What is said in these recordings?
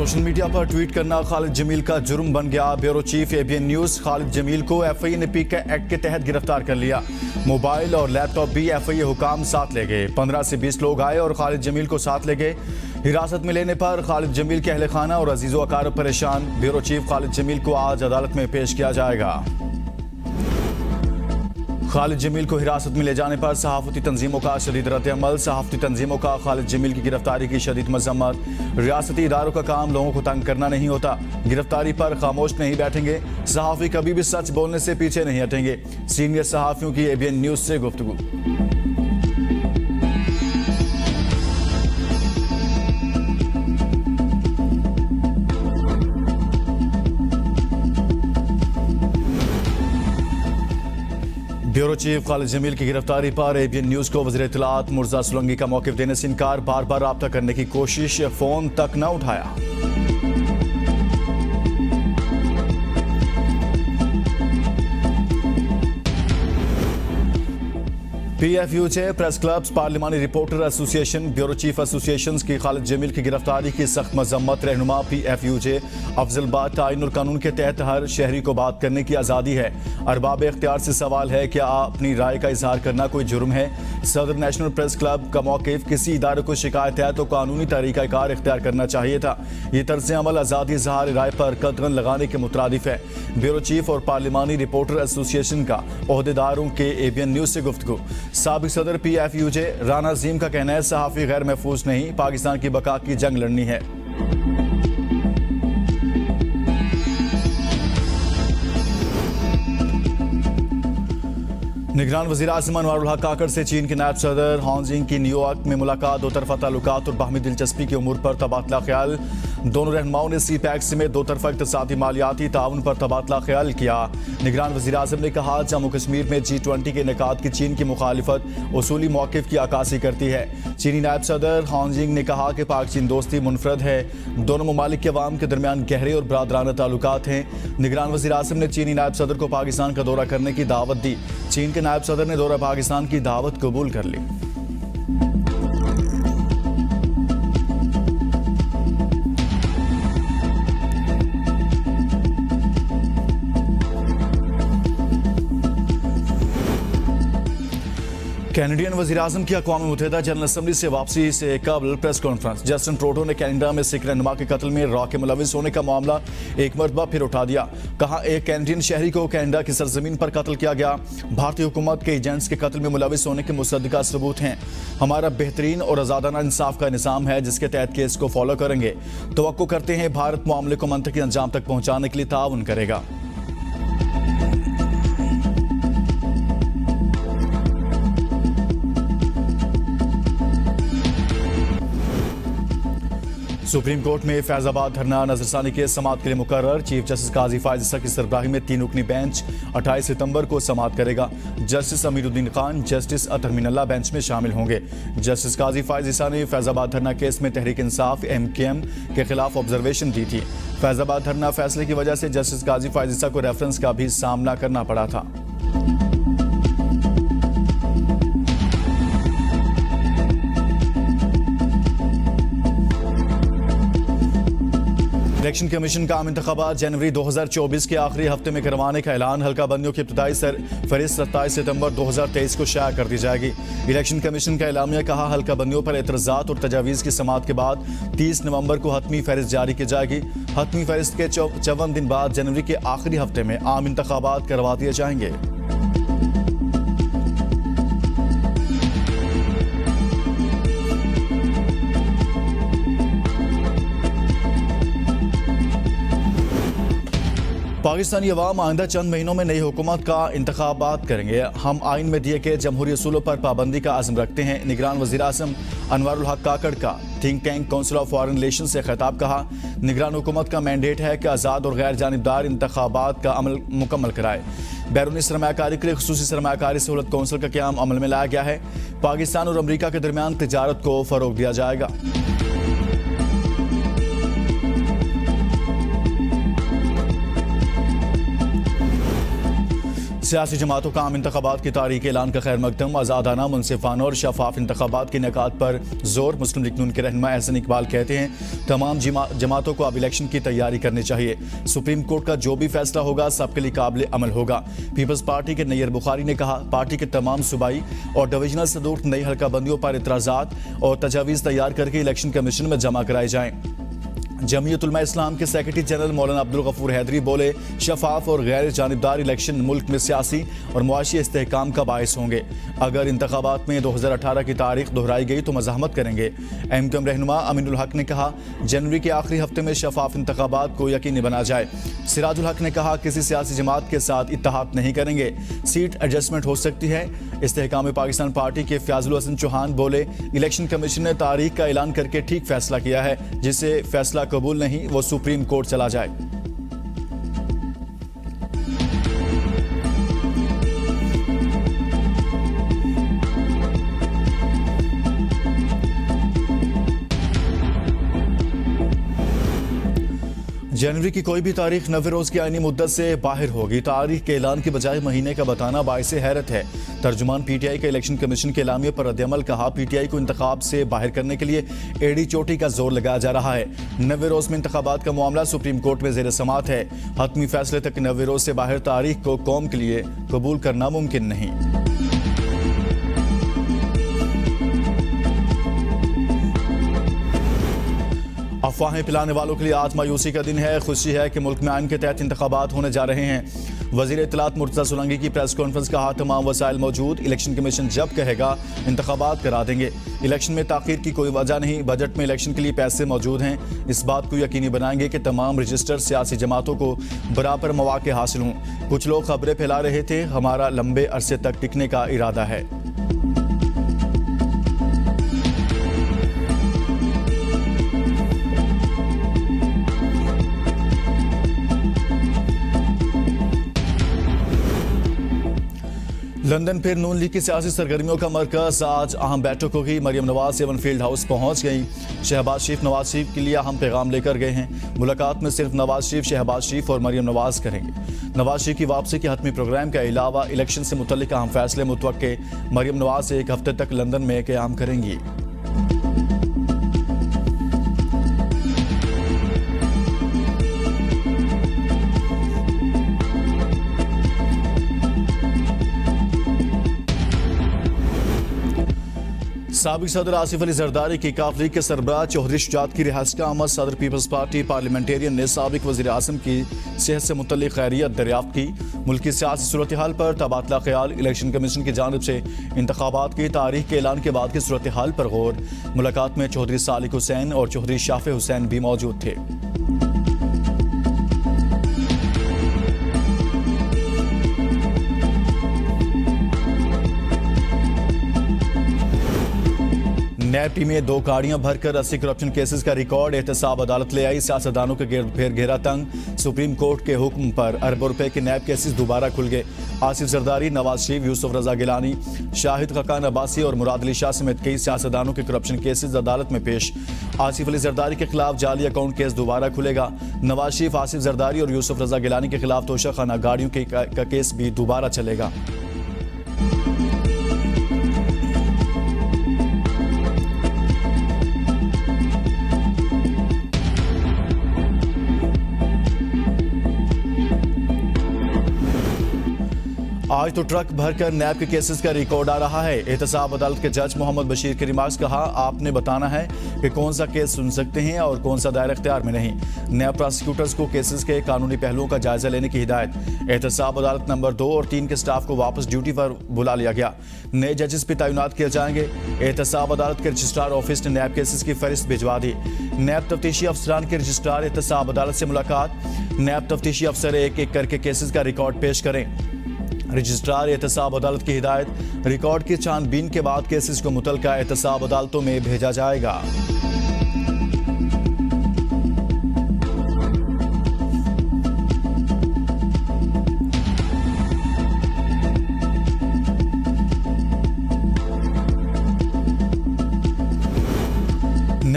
Social media पर tweet करना खालिद जमील का जुर्म बन गया। Bureau chief ABN news Khalid Jameel को एफआईए ने पीके एक्ट के तहत गिरफ्तार कर लिया। मोबाइल और लैपटॉप भी एफआईए हुकाम साथ ले गए। 15 से 20 लोग आए और खालिद जमील को साथ ले गए। हिरासत में लेने पर खालिद जमील के अहले खाना और अजीज़ो अकारब परेशान। ब्यूरो चीफ खालिद जमील को आज अदालत में पेश किया जाएगा। खालिद जमील को हिरासत में ले जाने पर सहाफती तंजीमों का शदीद रद्द-ए-अमल। सहाफती तंजीमों का खालिद जमील की गिरफ्तारी की शदीद मजम्मत। रियासती इदारों का काम लोगों को तंग करना नहीं होता। गिरफ्तारी पर खामोश नहीं बैठेंगे। सहाफी कभी भी सच बोलने से पीछे नहीं हटेंगे। सीनियर सहाफियों की एबीएन न्यूज से गुफ्तगू। ब्यूरो चीफ खालिद जमील की गिरफ्तारी पर एबीएन न्यूज को वज़ीर इत्तलात मुर्जा सुलंगी का मौक़िफ़ देने से इनकार। बार बार राब्ता करने की कोशिश, फोन तक न उठाया। पीएफयूजे, प्रेस क्लब्स, पार्लिमानी reporter association, bureau chief association की खालिद जमील की गिरफ्तारी की सख्त मजम्मत। रहनुमा पीएफयूजे अफजल बात, आईन और कानून के तहत हर शहरी को बात करने की आज़ादी है। अरबाब इख्तियार से सवाल है, क्या अपनी राय का इजहार करना कोई जुर्म है? सदर नेशनल प्रेस क्लब का मौक़िफ़, किसी इदारे को शिकायत है तो कानूनी तरीक़ाकार इख्तियार करना चाहिए था। ये तर्ज़ अमल आज़ादी इजहार राय पर कदगन लगाने के मुतरादिफ है। ब्यूरो चीफ और पार्लिमानी रिपोर्टर एसोसिएशन का ओहदेदारों के एबीएन न्यूज से गुफ्तगू। साबिक सदर पीएफयूजे राना अजीम का कहना है, सहाफ़ी गैर महफूज नहीं, पाकिस्तान की बका की जंग लड़नी है। निगरान वज़ीर आज़म अनवारुल हक काकड़ से चीन के नायब सदर हांजिंग की न्यूयॉर्क में मुलाकात। दो तरफा ताल्लुकात और बाहमी दिलचस्पी के उमूर पर तबादला ख्याल। दोनों रहनुमाओं ने सी पैक समेत दो तरफा इक़्तिसादी मालियाती ताउन पर तबादला ख्याल किया। निगरान वज़ीर आज़म ने कहा, जम्मू कश्मीर में G20 के इनेकाद की चीन की मुखालिफत उसूली मौक़िफ़ की अक्कासी करती है। चीनी नायब सदर हांजिंग ने कहा कि पाक चीन दोस्ती मुनफरद है। दोनों ममालिक के अवाम के दरमियान गहरे और बरादराना ताल्लुकात हैं। निगरान वज़ीर आज़म ने चीनी नायब सदर को पाकिस्तान का दौरा करने की दावत दी। चीन के नायब सदर ने दौरा पाकिस्तान की दावत कबूल कर ली। कैनेडियन वज़ीर आज़म की अक़वाम मुत्तहिदा जनरल असम्बली से वापसी से कबल प्रेस कॉन्फ्रेंस। जस्टिन ट्रूडो ने कनाडा में सिख रहनुमा के कत्ल में रॉ के मुलविस होने का मामला एक मरतबा फिर उठा दिया। कहा, एक कैनेडियन शहरी को कनाडा की सरजमीन पर कत्ल किया गया। भारतीय हुकूमत के एजेंट्स के कत्ल में मुलविस होने के मुसद्दिका सबूत हैं। हमारा बेहतरीन और आज़ादाना इंसाफ का निज़ाम है जिसके तहत केस को फॉलो करेंगे। तवक्को करते हैं भारत मामले को मंतकी अंजाम तक पहुँचाने के लिए ताउन करेगा। सुप्रीम कोर्ट में फैजाबाद धरना नजरसानी के समाअत के लिए मुकर्रर। चीफ जस्टिस काजी फायज ईसा की सरबराही में 3 रुकनी बेंच 28 सितंबर को समाअत करेगा। जस्टिस अमीरुद्दीन खान, जस्टिस अतर मिनल्ला बेंच में शामिल होंगे। जस्टिस काजी फायज ईसा ने फैजाबाद धरना केस में तहरीक इंसाफ MKM के खिलाफ ऑब्जर्वेशन दी थी। फैजाबाद धरना फैसले की वजह से जस्टिस काजी फायज ईसा को रेफरेंस का भी सामना करना पड़ा था। इलेक्शन कमीशन का आम इंतखाबात जनवरी 2024 के आखिरी हफ्ते में करवाने का ऐलान। हल्का बंदियों की इब्तदाई फहरिस्त 27 सितंबर 2023 को शाया कर दी जाएगी। इलेक्शन कमीशन का एलामिया कहा, हल्का बंदियों पर एतराज़ात और तजावीज़ की समाअत के बाद 30 नवंबर को हतमी फहरिस्त जारी की जाएगी। हतमी फहरिस्त के 54 दिन बाद जनवरी के आखिरी हफ्ते में आम इंतखाबात करवा दिए जाएंगे। पाकिस्तानी अवाम आइंदा चंद महीनों में नई हुकूमत का इंतखाबात करेंगे। हम आइन में दिए गए जमहूरी असूलों पर पाबंदी का आज़म रखते हैं। निगरान वज़ीर आज़म अनवारुल हक काकड़ का think tank council of foreign relation से खिताब। कहा, निगरान हुकूमत का मैंडेट है कि आज़ाद और गैर जानिबदार इंतखाबात का अमल मुकम्मल कराए। बैरूनी सरमायाकारी के लिए खुसूसी सरमायाकारी सहूलत काउंसिल का क़याम अमल में लाया गया है। पाकिस्तान और अमरीका के दरमियान तिजारत को फ़रोग़ दिया जाएगा। सियासी जमातों का आम इंतखाबात की तारीख ऐलान का खैर मकदम, आज़ादाना, मुनसिफाना और शफाफ इंतखाबात के इनेकाद पर जोर। मुस्लिम लीग नून के रहनुमा एहसन इकबाल कहते हैं तमाम जमातों को अब इलेक्शन की तैयारी करनी चाहिए। सुप्रीम कोर्ट का जो भी फैसला होगा सबके लिए काबिल अमल होगा। पीपल्स पार्टी के नैयर बुखारी ने कहा पार्टी के तमाम सूबाई और डिवीजनल सदूर नई हल्का बंदियों पर इतराज़ात और तजावीज़ तैयार करके इलेक्शन कमीशन में जमा कराए जाएँ। जमीयत उलमा इस्लाम के सेक्रेटरी जनरल मौलाना अब्दुल गफूर हैदरी बोले शफाफ और गैर जानिबदार इलेक्शन मुल्क में सियासी और मुआशी इस्तेहकाम का बायस होंगे। अगर इंतखाबात में 2018 की तारीख दोहराई गई तो मज़ाहमत करेंगे। एमक्यूएम रहनुमा अमीनुल हक ने कहा जनवरी के आखिरी हफ्ते में शफाफ इंतखाबात को यकीनी बना जाए। सिराजुल हक ने कहा किसी सियासी जमात के साथ इत्तेहाद नहीं करेंगे, सीट एडजस्टमेंट हो सकती है। इस्तेहकाम पाकिस्तान पार्टी के फयाजुल हसन चौहान बोले इलेक्शन कमीशन ने तारीख का ऐलान करके ठीक फैसला किया है, जिसे फैसला कबूल नहीं वो सुप्रीम कोर्ट चला जाए। जनवरी की कोई भी तारीख 90 रोज की आईनी मुद्दत से बाहर होगी। तारीख के ऐलान के बजाय महीने का बताना बाइसे हैरत है। तर्जुमान पीटीआई के इलेक्शन कमीशन के एलामिये पर रद्दअमल कहा पीटीआई को इंतखाब से बाहर करने के लिए एड़ी चोटी का जोर लगाया जा रहा है। 90 रोज में इंतखाबात का मामला सुप्रीम कोर्ट में जेर समात है। हतमी फैसले तक 90 रोज से बाहर तारीख को कौम के लिए कबूल करना मुमकिन नहीं। अफवाहें फैलाने वालों के लिए आज मायूसी का दिन है। खुशी है कि मुल्क में आइन के तहत इंतखाबात होने जा रहे हैं। वजीर इत्तलात मुर्तज़ा सोलंकी की प्रेस कॉन्फ्रेंस कहा तमाम वसाइल मौजूद, इलेक्शन कमीशन जब कहेगा इंतखाबात करा देंगे। इलेक्शन में ताख़ीर की कोई वजह नहीं, बजट में इलेक्शन के लिए पैसे मौजूद हैं। इस बात को यकीनी बनाएंगे कि तमाम रजिस्टर्ड सियासी जमातों को बराबर मौक़े हासिल हों। कुछ लोग खबरें फैला रहे थे, हमारा लंबे अरसे तक टिकने का इरादा है। लंदन फिर नून लीग की सियासी सरगर्मियों का मरकज। आज अहम बैठक होगी। Maryam Nawaz Avenfield House पहुंच गई। शहबाज शरीफ नवाज शरीफ के लिए अहम पैगाम लेकर गए हैं। मुलाकात में सिर्फ नवाज शरीफ, शहबाज शरीफ और मरियम नवाज करेंगे। नवाज शरीफ की वापसी के हतमी प्रोग्राम के अलावा इलेक्शन से मुतल्लिक अहम फैसले मुतवक्के। मरियम नवाज 1 हफ्ते तक लंदन में क़याम करेंगी। साबिक सदर आसिफ अली जरदारी की काफ लीग के सरबराह चौधरी शुजात की रिहाइश का आमद। सदर पीपल्स पार्टी पार्लियामेंटेरियन ने साबिक वज़ीर आज़म की सेहत से मुतल्लिक़ खैरियत दरियाफ्त की। मुल्क की सियासी सूरत हाल पर तबादला ख्याल, इलेक्शन कमीशन की जानिब से इंतखाबात की तारीख के ऐलान के बाद की सूरत हाल पर गौर। मुलाकात में चौधरी सालिक हुसैन और चौधरी शाफे हुसैन भी मौजूद थे। नैब टीम में 2 गाड़ियां भरकर 80 करप्शन केसेस का रिकॉर्ड। एहतसाब अदालत ले आई। सियासतदानों के फिर घेरा तंग। सुप्रीम कोर्ट के हुक्म पर अरबों रुपए के नैब केसेस दोबारा खुल गए। आसिफ जरदारी, नवाज शरीफ, यूसुफ रजा गिलानी, शाहिद खकान अब्बासी और मुराद अली शाह समेत कई सियासतदानों के करप्शन केसेस अदालत में पेश। आसिफ अली जरदारी के खिलाफ जाली अकाउंट केस दोबारा खुलेगा। नवाज शरीफ, आसिफ जरदारी और यूसुफ रजा गिलानी के खिलाफ तोशाखाना गाड़ियों का केस भी दोबारा चलेगा। आज तो ट्रक भरकर नैब के केसेस का रिकॉर्ड आ रहा है। एहतसाब अदालत के जज मोहम्मद बशीर के रिमार्क्स कहा आपने बताना है कि कौन सा केस सुन सकते हैं और कौन सा दायर इख्तियार में नहीं। नैब प्रोसिक्यूटर्स को केसेस के कानूनी पहलुओं का जायजा लेने की हिदायत। एहतसाब अदालत नंबर 2 और 3 के स्टाफ को वापस ड्यूटी पर बुला लिया गया। नए जजेस भी तैनात किए जाएंगे। एहतसाब अदालत के रजिस्ट्रार ऑफिस ने नैब केसेस की फहरिस्त भिजवा दी। नैब तफ्तीशी अफसरान के रजिस्ट्रार एहतसाब अदालत से मुलाकात। नैब तफ्तीशी अफसर एक एक करके केसेस का रिकॉर्ड पेश करें। रजिस्ट्रार एहतसाब अदालत की हिदायत। रिकॉर्ड की छानबीन के बाद केसेस को मुतल्लिका एहतसाब अदालतों में भेजा जाएगा।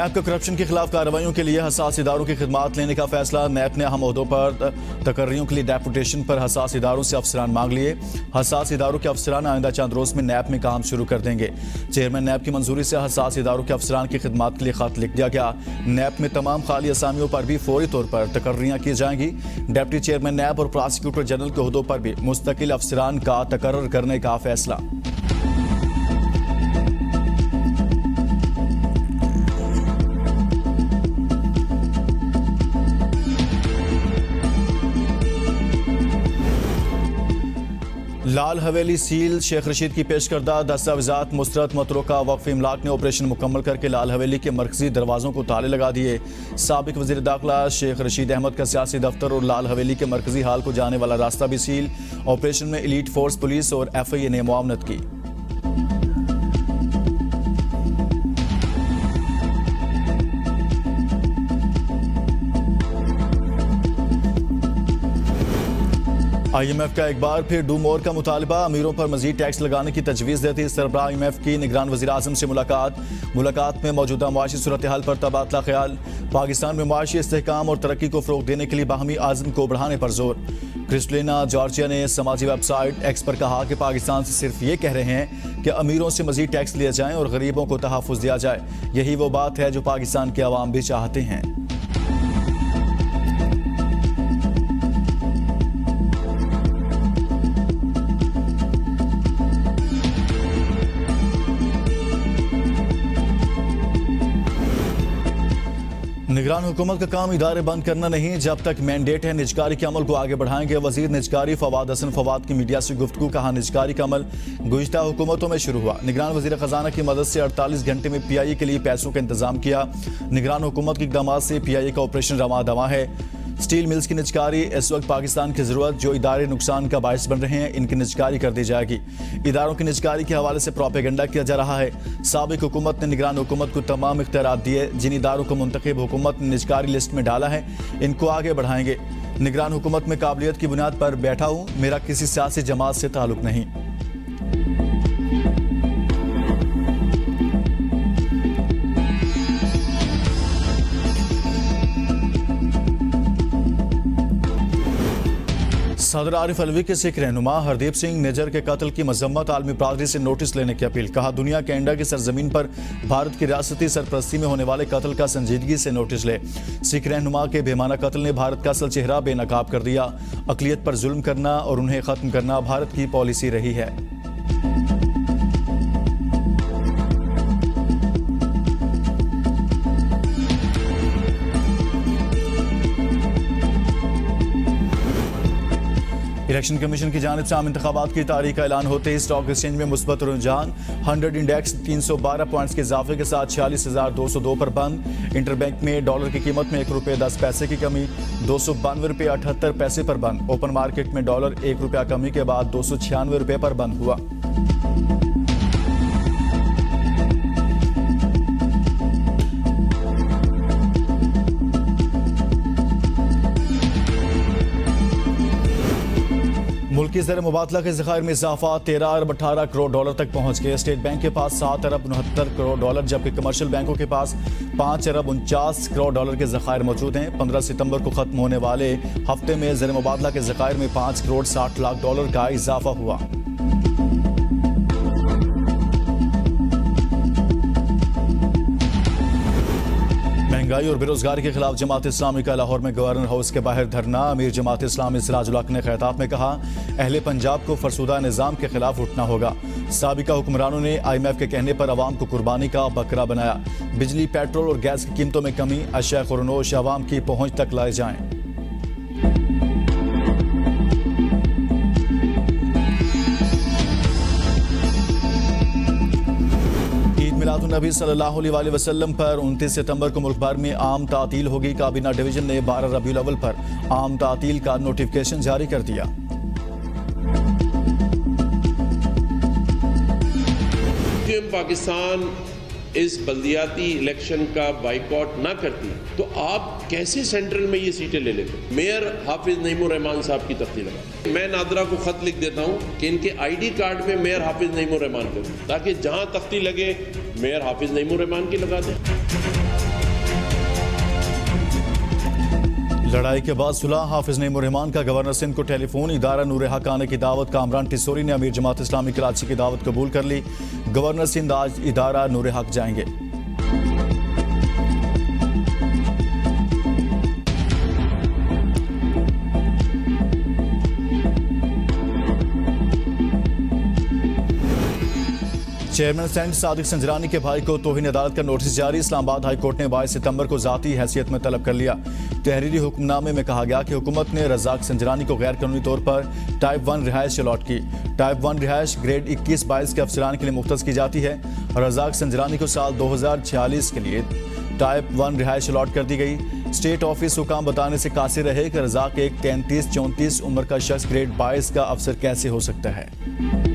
नैब का करप्शन के खिलाफ कार्रवाइयों के लिए हसास इदारों की खिदमात लेने का फैसला। नैब ने अहम ओहदों पर तकर्रियों के लिए डेपुटेशन पर हसास इदारों से अफसरान मांग लिए। हसास इदारों के अफसरान आइंदा चंद रोज में नैब में काम शुरू कर देंगे। चेयरमैन नैब की मंजूरी से हसास इदारों के अफसरान की खिदमात के लिए खत लिख दिया गया। नैब में तमाम खाली असामियों पर भी फौरी तौर पर तकर्रियां की जाएंगी। डिप्टी चेयरमैन नैब और प्रोसिक्यूटर जनरल के ओहदों पर भी मुस्तकिल अफसरान का तकर्रर करने का फैसला। लाल हवेली सील शेख रशीद की पेश करदा दस्तावेजात मुस्तरद मतरुका वक्फ इमलाक ने ऑपरेशन मुकम्मल करके लाल हवेली के मरकजी दरवाजों को ताले लगा दिए। साबिक वजीर दाखिला शेख रशीद अहमद का सियासी दफ्तर और लाल हवेली के मरकजी हाल को जाने वाला रास्ता भी सील। ऑपरेशन में एलीट फोर्स पुलिस और FIA ने मुआवनत की। IMF का एक बार फिर डू मोर का मुतालबा। अमीरों पर मजीद टैक्स लगाने की तजवीज़ देती सरबराह IMF की निगरान वज़ीर आज़म से मुलाकात में मौजूदा मुआशी सूरत हाल पर तबादला ख्याल। पाकिस्तान में मुआशी इस्तेहकाम और तरक्की को फ़रोग़ देने के लिए बाहमी आज़म को बढ़ाने पर जोर। क्रिस्टलिना जॉर्जिया ने समाजी वेबसाइट एक्स पर कहा कि पाकिस्तान से सिर्फ ये कह रहे हैं कि अमीरों से मजीद टैक्स लिए जाएँ और गरीबों को तहफ़्फ़ुज़ दिया जाए। यही वो बात है जो पाकिस्तान के अवाम भी चाहते हैं। निगरान हुकूमत का काम इदारे बंद करना नहीं, जब तक मैंडेट है निजकारी के अमल को आगे बढ़ाएंगे। वजीर निजकारी फवाद हसन फवाद की मीडिया से गुफ्तगू। कहा निजकारी का अमल गुज़िश्ता हुकूमतों में शुरू हुआ। निगरान वजीर खजाना की मदद से 48 घंटे में PIA के लिए पैसों का इंतजाम किया। निगरान हुकूमत के इक़दाम से PIA का ऑपरेशन रवा दवा है। स्टील मिल्स की निजकारी इस वक्त पाकिस्तान की ज़रूरत। जो इदारे नुकसान का बायस बन रहे हैं इनकी निजकारी कर दी जाएगी। इदारों की निजकारी के हवाले से प्रोपेगेंडा किया जा रहा है। साबिक हुकूमत ने निगरान हुकूमत को तमाम इख्तियारात दिए। जिन इदारों को मुंतखब हुकूमत ने निजकारी लिस्ट में डाला है इनको आगे बढ़ाएंगे। निगरान हुकूमत में काबिलियत की बुनियाद पर बैठा हूँ, मेरा किसी सियासी जमात से ताल्लुक नहीं। सदर आरिफ अलवी के सिख रहनुमा हरदीप सिंह निज्जर के कत्ल की मजम्मत आलमी बरादरी से नोटिस लेने की अपील। कहा दुनिया के इंडिया की सरजमीन पर भारत की रियासती सरपरस्ती में होने वाले कत्ल का संजीदगी से नोटिस ले। सिख रहनुमा के बेमाना कत्ल ने भारत का असल चेहरा बेनकाब कर दिया। अक़लियत पर जुल्म करना और उन्हें ख़त्म करना भारत की पॉलिसी रही है। इलेक्शन कमीशन की जानिब से आम इंतखाबात की तारीख का ऐलान होते ही स्टॉक एक्सचेंज में मुस्बत रुझान। 100 इंडेक्स 312 पॉइंट्स के इजाफे के साथ 46,202 पर बंद। इंटरबैंक में डॉलर की कीमत में ₹1.10 की कमी, ₹292.78 पर बंद। ओपन मार्केट में डॉलर ₹1 कमी के बाद ₹296 पर बंद हुआ। मुल्की ज़र मुबादला के ज़खायर में इजाफा। 13 अरब 18 करोड़ डॉलर तक पहुंच गए। स्टेट बैंक के पास 7 अरब 69 करोड़ डॉलर, जबकि कमर्शियल बैंकों के पास 5 अरब 49 करोड़ डॉलर के ज़खायर मौजूद हैं। 15 सितंबर को खत्म होने वाले हफ्ते में ज़र मुबादला के ज़खायर में 5 करोड़ 60 लाख डॉलर का इजाफा हुआ। महंगाई और बेरोजगारी के खिलाफ जमात इस्लामी का लाहौर में गवर्नर हाउस के बाहर धरना। अमीर जमात इस्लामी सिराजुल हक ने खिताब में कहा अहले पंजाब को फरसुदा निज़ाम के खिलाफ उठना होगा। साबिका हुक्मरानों ने IMF के कहने पर आवाम को कुर्बानी का बकरा बनाया। बिजली, पेट्रोल और गैस की कीमतों में कमी, अशिया खुरनोश आवाम की पहुंच तक लाए जाएं। नबी सल्लल्लाहु अलैहि वसल्लम पर 29 सितंबर को मुल्क भर में आम तातील होगी। काबीना डिवीजन ने 12 रबीउल अव्वल पर आम तातील का नोटिफिकेशन जारी कर दिया। पाकिस्तान इस बल्दियाती इलेक्शन का बाइकआउट ना करती तो आप कैसे सेंट्रल में ये सीटें ले लेते। मेयर हाफिज नईमुर रहमान साहब की तख्ती लगा। मैं नादरा को खत लिख देता हूँ कि इनके ID कार्ड में मेयर हाफिज नईमुर रहमान कर, ताकि जहाँ तख्ती लगे मेयर हाफिज नईमुर रहमान की लगा दें। लड़ाई के बाद सुलह हाफिज नईमुर रहमान का गवर्नर सिंध को टेलीफोन। इदारा नूर हक आने की दावत। कामरान टिसोरी ने अमीर जमात इस्लामी कराची की दावत कबूल कर ली। गवर्नर सिंध आज इदारा नूर हक जाएंगे। चेयरमैन सेनेट सादिक संजरानी के भाई को तौहीन अदालत का नोटिस जारी। इस्लामाबाद हाई कोर्ट ने 22 सितंबर को जाती हैसियत में तलब कर लिया। तहरीरी हुक्मनामे में कहा गया कि हुकूमत ने रज़ाक संजरानी को गैर कानूनी तौर पर टाइप 1 रिहाइश अलॉट की। टाइप 1 रिहाइश ग्रेड 21-22 के अफसरान के लिए मुख्तस की जाती है। रज़ाक संजरानी को साल 2046 के लिए टाइप 1 रिहाइश अलॉट कर दी गई। स्टेट ऑफिस हुकाम बताने से कासिर रहे कि रज़ाक एक 33-34 उम्र का शख्स ग्रेड 22 का अफसर कैसे हो सकता है।